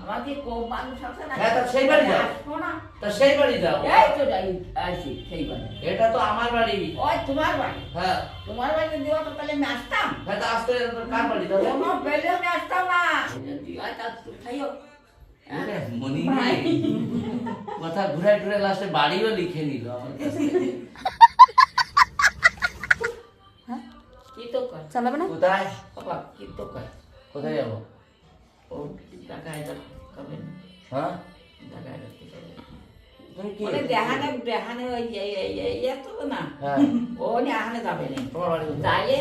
আমাকে কম মানুষ আছে না। হ্যাঁ, তা সেই বাড়ি যাও। আসবো না। তা সেই বাড়ি যাও। এই তো যাই আসি সেই বাড়ি। এটা তো আমার বাড়ি। ওই তোমার বাড়ি। হ্যাঁ তোমার বাড়িতে দিও তো তাহলে আমি আসতাম। হ্যাঁ, তা আসতে কার বাড়ি তাহলে? কোনো পেলে আমি আসতাম না। দিও তা তুই খাইও। আরে মনি ভাই, কথা ঘুরে ঘুরে লাস্টে বাড়িও লিখে নিল আমার কাছে। কি তো কর? চালাবে না? কোথায়? বাবা কি তো কর? কোথায় যাবো? ও টাকা এটা কবে? হ্যাঁ, টাকা এটা কি করবে? তুমি কি? ওরে দেহানে ওই এত না। হ্যাঁ, ও নি আহানে যাবে না। তোমার বাড়ি কোথায়? যাইয়ে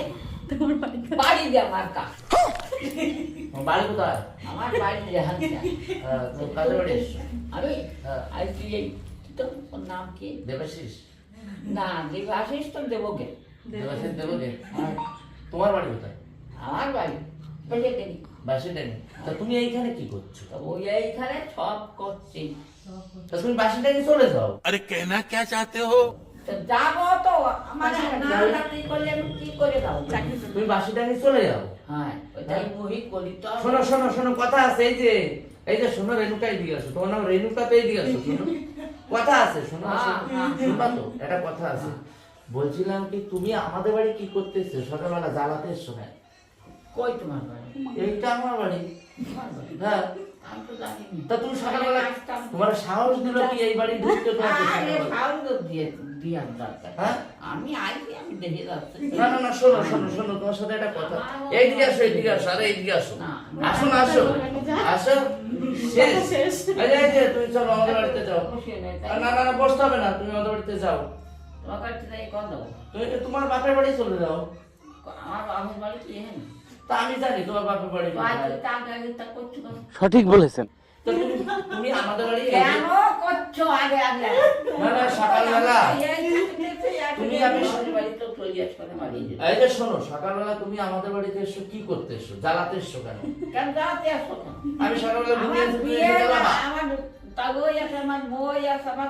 তোমার বাড়ি বাড়ি দিয়ে আমার কা। তোমার বাড়ি কোথায়? আমার বাড়ি দেহান। হ্যাঁ, তো কাজে বাড়ি এসছো? আমি হ্যাঁ, আইছি এই তো ওর নাম কি? দেবাশিস। না দেবাশিস তো দেবকে। দেবাশিস দেবকে। তোমার বাড়ি কোথায়? আমার বাড়ি বেশি দেরি। বাসিটানি। তা তুমি এইখানে কি করছো? তো ওই এইখানে সব করছি। তা তুমি বাসিটানি চলে যাও। अरे कहना क्या चाहते हो? তো যাবো তো আমার না চাকরি করলে আমি কি করে যাবো? তুমি বাসিটানি চলে যাও। হ্যাঁ ওইটাই মোহিত বলি তো। শোনো শোনো শোনো, কথা আছে। এই যে শোনো, রেণুকা এদিকে আসো। তোমার নাম রেণুকা, তো এইদিকে আসো। শোনো, কথা আছে। শোনো শোনো তো, একটা কথা আছে। বলছিলাম কি, তুমি আমাদের বাড়ি কি করতেছো? সকালবেলা জ্বালাতে এসছো কেন? কই তোমার বাড়ি? এইটা আমার বাড়ি। তোমার বাড়ি? হ্যাঁ, আমি তো জানি না। তা তুমি সকালবেলা তোমার সাহস দিল কি এই বাড়ি ঢুকতে? তোমাকে আরে সকালবেলা? সাউন্ড দিয়ে দিয়ার দরকার। হ্যাঁ? আমি আইছি আমি দেখে যাচ্ছি। না না না, শোনো শোনো শোনো, তোমার সাথে একটা কথা। এইদিকে আসো, এইদিকে আসো, আরে এইদিকে আসো। না, আসো না, আসো আসো। শেষ। এই যে তুমি চলো আমাদের বাড়িতে যাও। খুশি নেই তাই? না না না, বসতে হবে না, তুমি আমাদের বাড়িতে যাও। তোমার কাছে যাই কল দেবো। তুমি তোমার বাপের বাড়ি চলে যাও। আমার বাবার বাড়ি কি এখানে? তা আমি জানি তোমার বাপের বাড়ি ভাই কোথায়। তুই টাকা দিতে করছো কেন? সঠিক বলেছেন। তো তুমি আমাদের বাড়ি কেন করছো আগে আগে? না না, সকালবেলা তুমি তুমি আমি আমি- বাড়ি তো চলে যাচ্ছ না মারিয়ে দিলে। এই যে শোনো, সকালবেলা তুমি আমাদের বাড়িতে এসো, কি করতে এসো? জ্বালাতে এসো কেন? কেন যাতে আসো কেন? আমি সকালবেলা ঘুমিয়ে আমার তুমি বিয়ে এসে না, জ্বালাবা? আমার তাগই আছে, আমার মই আছে, আমার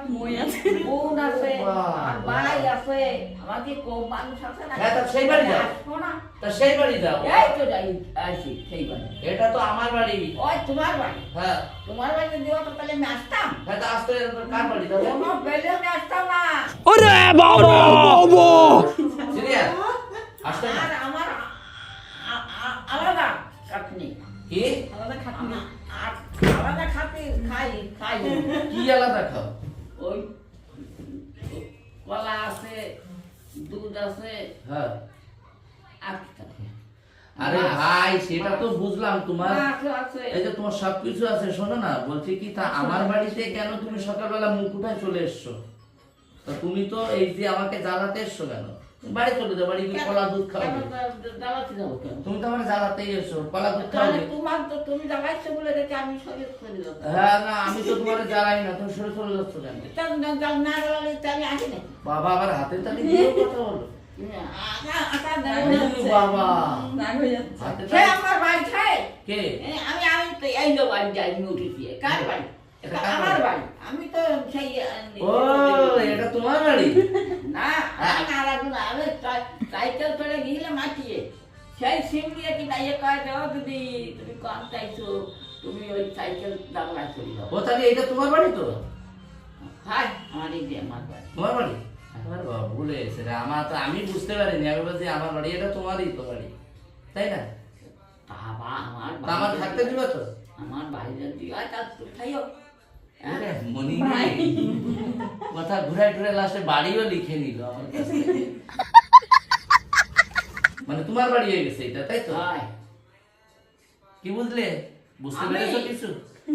বোন আছে, বাহ, আমার ভাই আছে, আমার কি কম মানুষ আছে না? হ্যাঁ, তা সেই বাড়ি যাও। আসবো না। তা সেই বাড়ি যাও। এই তো যাই আসি সেই বাড়ি। এটা তো আমার বাড়ি। ওই তোমার বাড়ি। হ্যাঁ তোমার বাড়িতে দিও তো তাহলে আমি আসতাম। হ্যাঁ, তা আসতে কার বাড়ি তাহলে? কোনো পেলে আমি আসতাম না। अरे बाबा बाबा সিরিয়াস আসতে না? আর আমার আলাদা খাটনি। কি আলাদা খাটনি। আর আলাদা খাটনি খাই। কি আলাদা খাও? ওই কলা আছে, দুধ আছে, হ্যাঁ, আচ্ছা। আরে ভাই, সেটা তো বুঝলাম তোমার। মাছ আছে। এই যে তোমার সবকিছু আছে। শোনো না, বলছি কি, তা আমার বাড়িতে কেন তুমি সকালবেলা মুখ উঠায় চলে এসছো? তা তুমি তো এই যে আমাকে জ্বালাতে এসছো কেন? বাড়ি চলে যাও, বাড়ি গিয়ে কলা দুধ খাও। জ্বালাতে যাবো কেন? তুমি তো আমার জ্বালাতেই এসো, কলা দুধ খাও। তাহলে তোমার তো তুমি জ্বালাইছো বলে দেখে আমি শরীর করে দিলাম। হ্যাঁ, না আমি তো তোমার জ্বালাই না, তুমি সরে চলে যাচ্ছ কেন? না জ্বালালে তাহলে আসি না। বাবা আবার হাতে তালি দিয়ে কথা বলো। আটা ওরে বাবা, রাগ হয়ে যাচ্ছে। হাতে সে তালি- আমার বাড়ি খায়। কে? আমি আমি তো এই তো বাড়ি যাই উঠেছি। কার বাড়ি? এটা এটা কার আমার বাড়ি? বাড়ি। আমি তো সেই ও, এটা তোমার বাড়ি? না আমি না রাখবো না। আমি সাইকেল চলে গিয়েছিলাম মাটিয়ে। সেই সিম দিয়ে কি নাই কয় দেওয়া দিদি তুমি কম চাইছো, তুমি ওই সাইকেল দামলা চলে যাও। ও, তাহলে এটা তোমার বাড়ি তো? হাই আমার এই যে আমার বাড়ি। তোমার বাড়ি? আমার বাবা ভুলে গেছে রে। আমি বুঝতে পারিনি। আমি বলছি আমার বাড়ি, এটা তোমারই তো বাড়ি, তাই না? বাবা আমার তা আমার থাকতে দিবে তো? আমার বাড়িতে দিও তা তুই খাইও। আরে মনি ভাই, কথা ঘুরে ঘুরে লাস্টে বাড়িও লিখে নিল আমার কাছে। মানে তোমার বাড়ি হয়ে গেছে এটা, তাই তো? হাই কি বুঝলে? বুঝতে আমি- পেরেছো কিছু?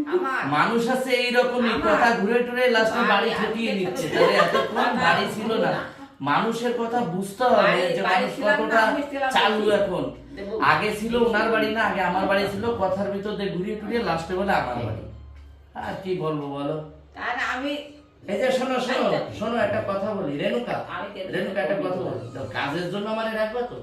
আমার মানুষ আছে এইরকমই, আমার- কথা ঘুরে টুরে লাস্টে বাড়ি বাড়ি ঠকিয়ে আজকে নিচ্ছে। তো- তাহলে এতক্ষণ বাড়ি ছিল না। মানুষের কথা বুঝতে হবে যে বাড়ি মানুষ ছিলাম না, কতটা আমি ছিলাম চালু বেশি। এখন। দেবো। আগে ছিল ওনার বাড়ি না, আগে আমার বাড়ি ছিল। কথার ভিতর দিয়ে ঘুরিয়ে টুরিয়ে লাস্টে বলে আমার বাড়ি। আর কি বলবো বলো? তার আমি এই যে শোনো শোনো শোনো, একটা কথা বলি। রেণুকা, আমি কে- রেণুকা একটা কথা বলি। তো কাজের জন্য আমারে রাখবে তো?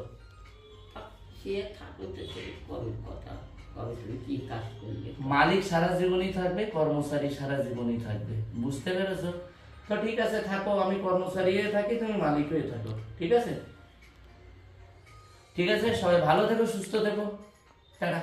সে ঠাকুরতে কবে কথা কবে তুমি কি কাজ করবে? মালিক সারা জীবনই থাকবে, কর্মচারী সারা জীবনই থাকবে। বুঝতে পেরেছো? তো ঠিক আছে, থাকো। আমি কর্মচারী হয়ে থাকি, তুমি মালিক হয়ে থাকো। ঠিক আছে? ঠিক আছে, সবাই ভালো থেকো, সুস্থ থেকো। টাটা।